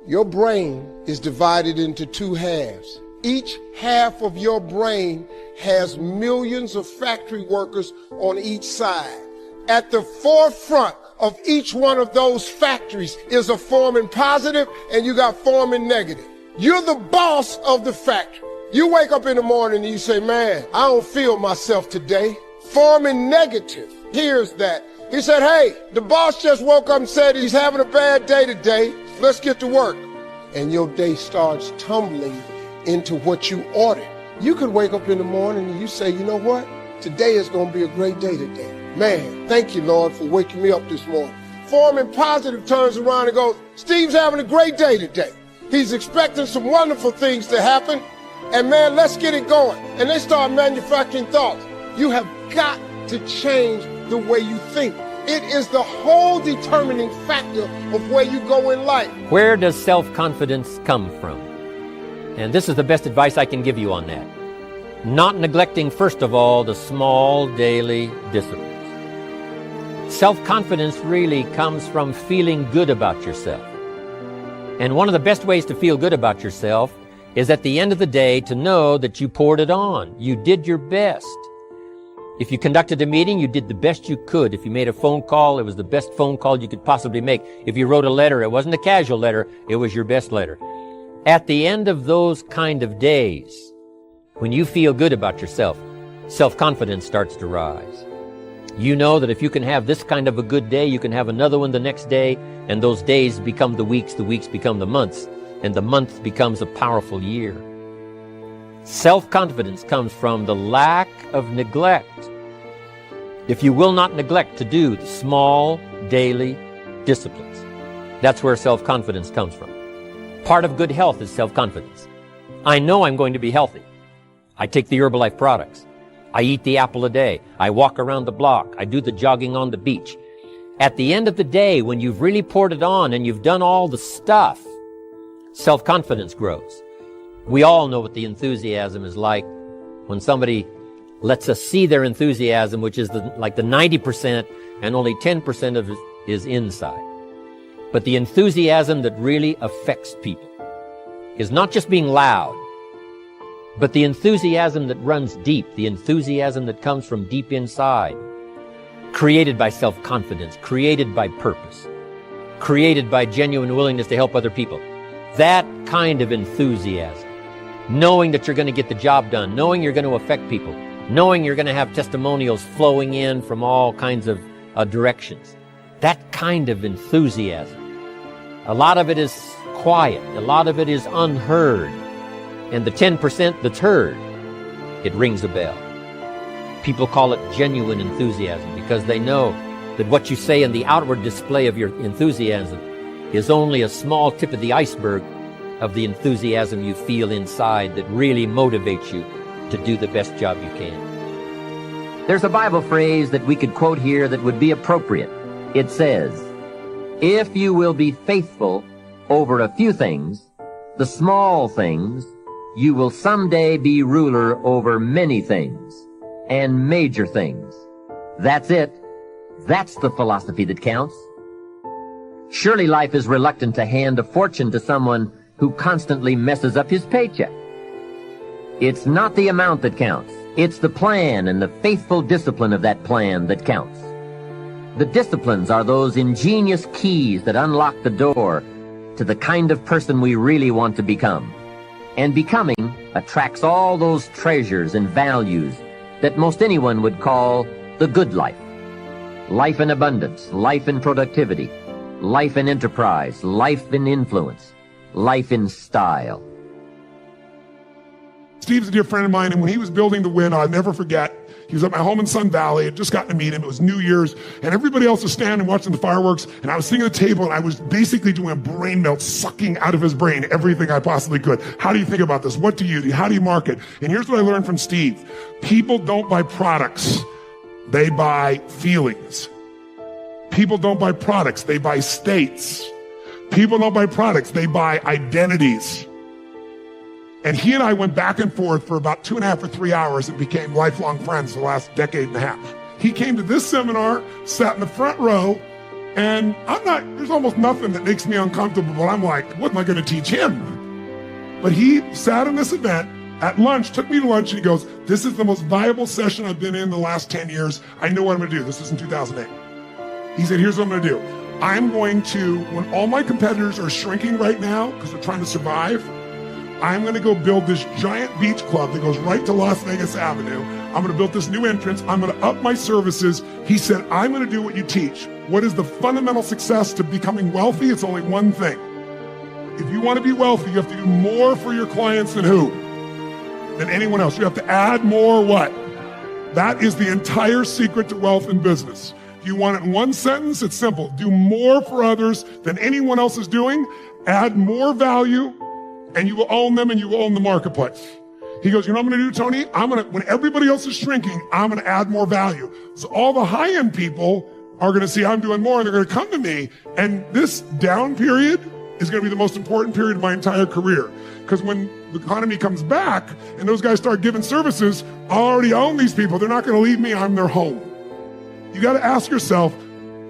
Your brain is divided into two halves. Each half of your brain has millions of factory workers on each side. At the forefront of each one of those factories is a forming positive and you got forming negative. You're the boss of the factory. You wake up in the morning and you say, man, I don't feel myself today. Forming negative hears that. He said, hey, the boss just woke up and said he's having a bad day today. Let's get to work. And your day starts tumbling into what you ordered. You could wake up in the morning and you say, you know what? Today is going to be a great day today. Man, thank you, Lord, for waking me up this morning. Forming positive turns around and goes, Steve's having a great day today. He's expecting some wonderful things to happen. And man, let's get it going. And they start manufacturing thoughts. You have got to change the way you think. It is the whole determining factor of where you go in life. Where does self-confidence come from? And this is the best advice I can give you on that. Not neglecting, first of all, the small daily disciplines. Self-confidence really comes from feeling good about yourself. And one of the best ways to feel good about yourself is at the end of the day to know that you poured it on. You did your best. If you conducted a meeting, you did the best you could. If you made a phone call, it was the best phone call you could possibly make. If you wrote a letter, it wasn't a casual letter, it was your best letter. At the end of those kind of days, when you feel good about yourself, self-confidence starts to rise. You know that if you can have this kind of a good day, you can have another one the next day, and those days become the weeks become the months, and the month becomes a powerful year. Self-confidence comes from the lack of neglect. If you will not neglect to do the small daily disciplines, that's where self-confidence comes from. Part of good health is self-confidence. I know I'm going to be healthy. I take the Herbalife products. I eat the apple a day. I walk around the block. I do the jogging on the beach. At the end of the day, when you've really poured it on and you've done all the stuff, self-confidence grows. We all know what the enthusiasm is like when somebody lets us see their enthusiasm, which is like the 90% and only 10% of it is inside. But the enthusiasm that really affects people is not just being loud, but the enthusiasm that runs deep, the enthusiasm that comes from deep inside, created by self-confidence, created by purpose, created by genuine willingness to help other people. That kind of enthusiasm, knowing that you're going to get the job done, knowing you're going to affect people, knowing you're going to have testimonials flowing in from all kinds of directions. That kind of enthusiasm. A lot of it is quiet. A lot of it is unheard. And the 10% that's heard, it rings a bell. People call it genuine enthusiasm because they know that what you say in the outward display of your enthusiasm is only a small tip of the iceberg of the enthusiasm you feel inside that really motivates you to do the best job you can. There's a Bible phrase that we could quote here that would be appropriate. It says, if you will be faithful over a few things, the small things, you will someday be ruler over many things and major things. That's it. That's the philosophy that counts. Surely life is reluctant to hand a fortune to someone who constantly messes up his paycheck. It's not the amount that counts. It's the plan and the faithful discipline of that plan that counts. The disciplines are those ingenious keys that unlock the door to the kind of person we really want to become. And becoming attracts all those treasures and values that most anyone would call the good life. Life in abundance, life in productivity, life in enterprise, life in influence, life in style. Steve's a dear friend of mine, and when he was building the Win, I'll never forget, he was at my home in Sun Valley. I had just gotten to meet him. It was New Year's, and everybody else was standing watching the fireworks, and I was sitting at the table, and I was basically doing a brain melt, sucking out of his brain everything I possibly could. How do you think about this? What do you do? How do you market? And here's what I learned from Steve. People don't buy products. They buy feelings. People don't buy products. They buy states. People don't buy products. They buy identities. And he and I went back and forth for about 2.5 or 3 hours and became lifelong friends the last decade and a half. He came to this seminar, sat in the front row, And there's almost nothing that makes me uncomfortable, but I'm like, what am I going to teach him? But he sat in this event at lunch, took me to lunch, and he goes, this is the most valuable session I've been in the last 10 years. I know what I'm going to do. This is in 2008. He said, here's what I'm going to do. I'm going to, when all my competitors are shrinking right now because they're trying to survive, I'm going to go build this giant beach club that goes right to Las Vegas Avenue. I'm going to build this new entrance. I'm going to up my services. He said, I'm going to do what you teach. What is the fundamental success to becoming wealthy? It's only one thing. If you want to be wealthy, you have to do more for your clients than who? Than anyone else. You have to add more what? That is the entire secret to wealth in business. If you want it in one sentence, it's simple. Do more for others than anyone else is doing. Add more value, and you will own them and you will own the marketplace. He goes, you know what I'm going to do, Tony? When everybody else is shrinking, I'm going to add more value. So all the high-end people are going to see I'm doing more, and they're going to come to me. And this down period is going to be the most important period of my entire career. Because when the economy comes back and those guys start giving services, I already own these people. They're not going to leave me. I'm their home. You got to ask yourself,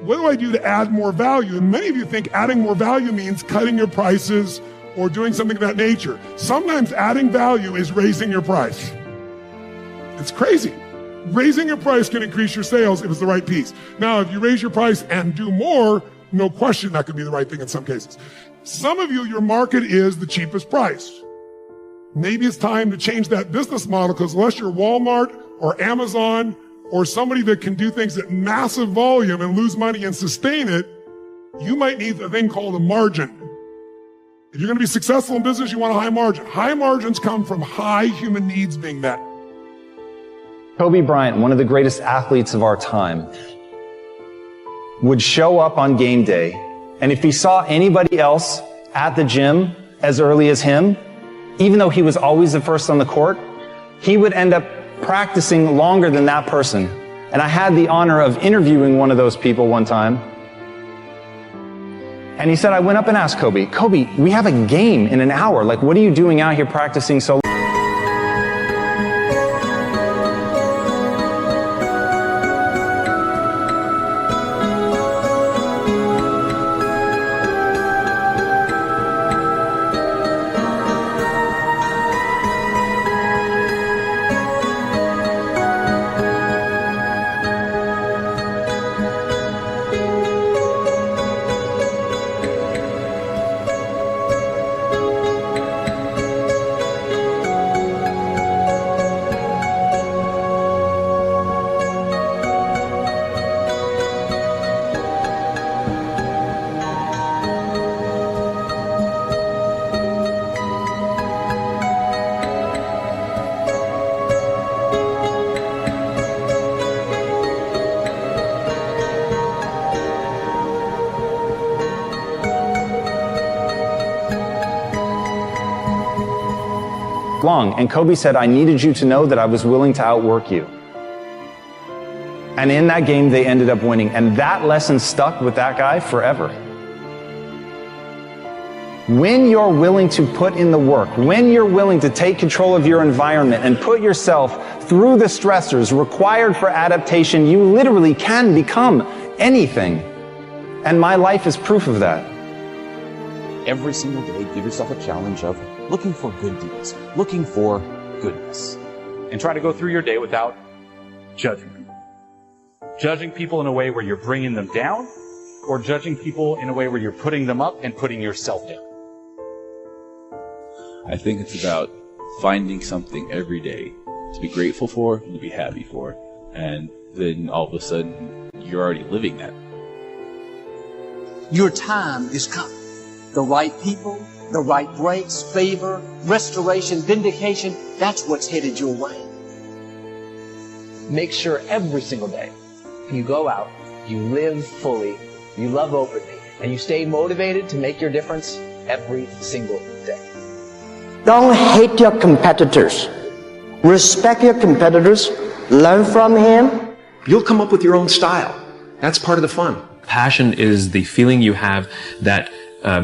what do I do to add more value? And many of you think adding more value means cutting your prices or doing something of that nature. Sometimes adding value is raising your price. It's crazy. Raising your price can increase your sales if it's the right piece. Now, if you raise your price and do more, no question that could be the right thing in some cases. Some of you, your market is the cheapest price. Maybe it's time to change that business model, because unless you're Walmart or Amazon or somebody that can do things at massive volume and lose money and sustain it, you might need a thing called a margin. If you're going to be successful in business, you want a high margin. High margins come from high human needs being met. Kobe Bryant, one of the greatest athletes of our time, would show up on game day, and if he saw anybody else at the gym as early as him, even though he was always the first on the court, he would end up practicing longer than that person. And I had the honor of interviewing one of those people one time. And he said, I went up and asked Kobe, we have a game in an hour. Like, what are you doing out here practicing so long? And Kobe said, I needed you to know that I was willing to outwork you. And in that game, they ended up winning. And that lesson stuck with that guy forever. When you're willing to put in the work, when you're willing to take control of your environment and put yourself through the stressors required for adaptation, you literally can become anything. And my life is proof of that. Every single day, give yourself a challenge of looking for good deeds, looking for goodness. And try to go through your day without judging people. Judging people in a way where you're bringing them down, or judging people in a way where you're putting them up and putting yourself down. I think it's about finding something every day to be grateful for and to be happy for. And then all of a sudden, you're already living that. Your time is coming. The right people, the right breaks, favor, restoration, vindication, that's what's headed your way. Make sure every single day you go out, you live fully, you love openly, and you stay motivated to make your difference every single day. Don't hate your competitors. Respect your competitors. Learn from him. You'll come up with your own style. That's part of the fun. Passion is the feeling you have that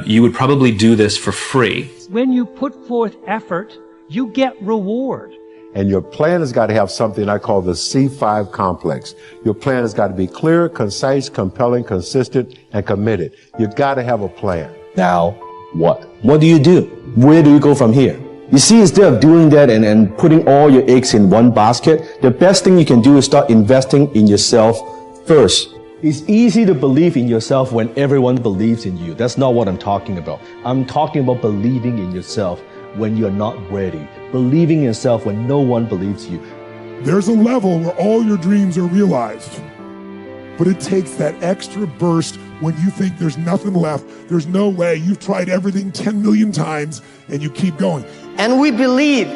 you would probably do this for free. When you put forth effort, you get reward. And your plan has got to have something I call the C5 complex. Your plan has got to be clear, concise, compelling, consistent, and committed. You've got to have a plan. Now, what? What do you do? Where do you go from here? You see, instead of doing that and putting all your eggs in one basket, the best thing you can do is start investing in yourself first. It's easy to believe in yourself when everyone believes in you. That's not what I'm talking about. I'm talking about believing in yourself when you're not ready. Believing in yourself when no one believes you. There's a level where all your dreams are realized. But it takes that extra burst when you think there's nothing left. There's no way. You've tried everything 10 million times and you keep going. And we believe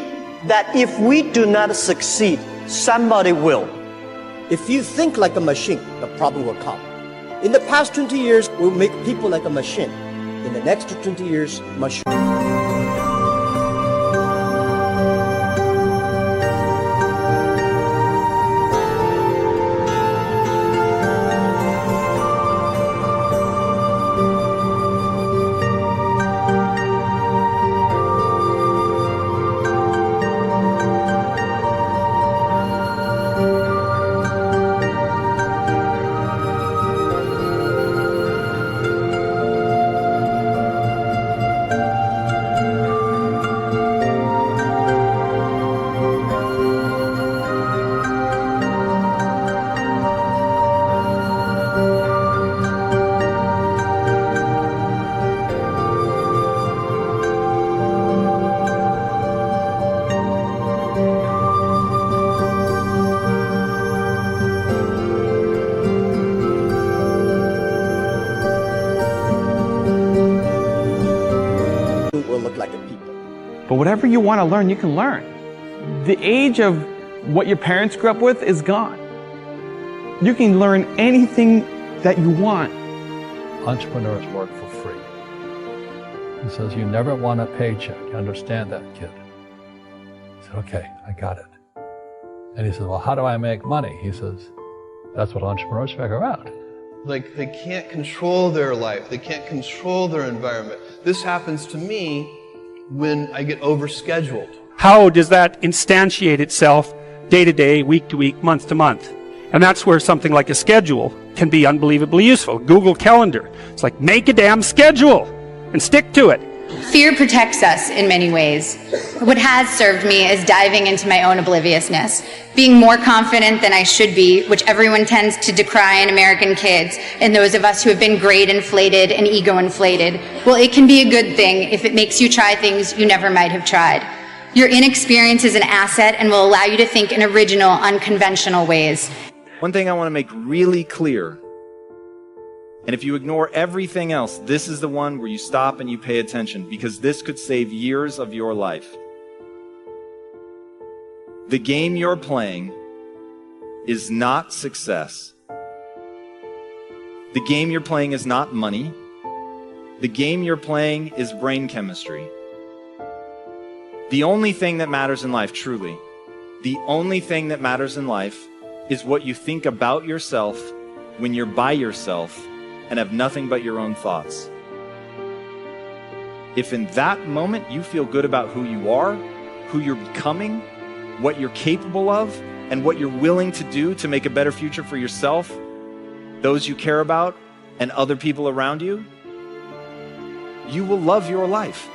that if we do not succeed, somebody will. If you think like a machine, the problem will come. In the past 20 years, we'll make people like a machine. In the next 20 years, machine. But whatever you want to learn, you can learn. The age of what your parents grew up with is gone. You can learn anything that you want. Entrepreneurs work for free. He says, you never want a paycheck. You understand that, kid? I said, okay, I got it. And he says, well, how do I make money? He says, that's what entrepreneurs figure out. Like, they can't control their life. They can't control their environment. This happens to me when I get overscheduled. How does that instantiate itself day to day, week to week, month to month? And that's where something like a schedule can be unbelievably useful. Google Calendar. It's like, make a damn schedule and stick to it. Fear protects us in many ways. What has served me is diving into my own obliviousness, being more confident than I should be, which everyone tends to decry in American kids, and those of us who have been grade inflated and ego inflated. Well, it can be a good thing if it makes you try things you never might have tried. Your inexperience is an asset and will allow you to think in original, unconventional ways. One thing I want to make really clear, and if you ignore everything else, this is the one where you stop and you pay attention, because this could save years of your life. The game you're playing is not success. The game you're playing is not money. The game you're playing is brain chemistry. The only thing that matters in life, truly, the only thing that matters in life is what you think about yourself when you're by yourself and have nothing but your own thoughts. If in that moment you feel good about who you are, who you're becoming, what you're capable of, and what you're willing to do to make a better future for yourself, those you care about, and other people around you, you will love your life.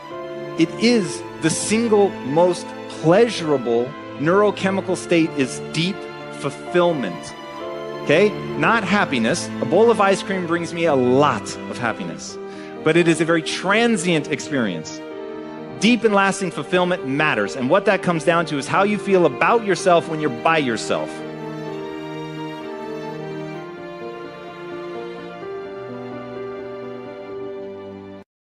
It is the single most pleasurable neurochemical state is deep fulfillment. Okay? Not happiness. A bowl of ice cream brings me a lot of happiness, but it is a very transient experience. Deep and lasting fulfillment matters, and what that comes down to is how you feel about yourself when you're by yourself.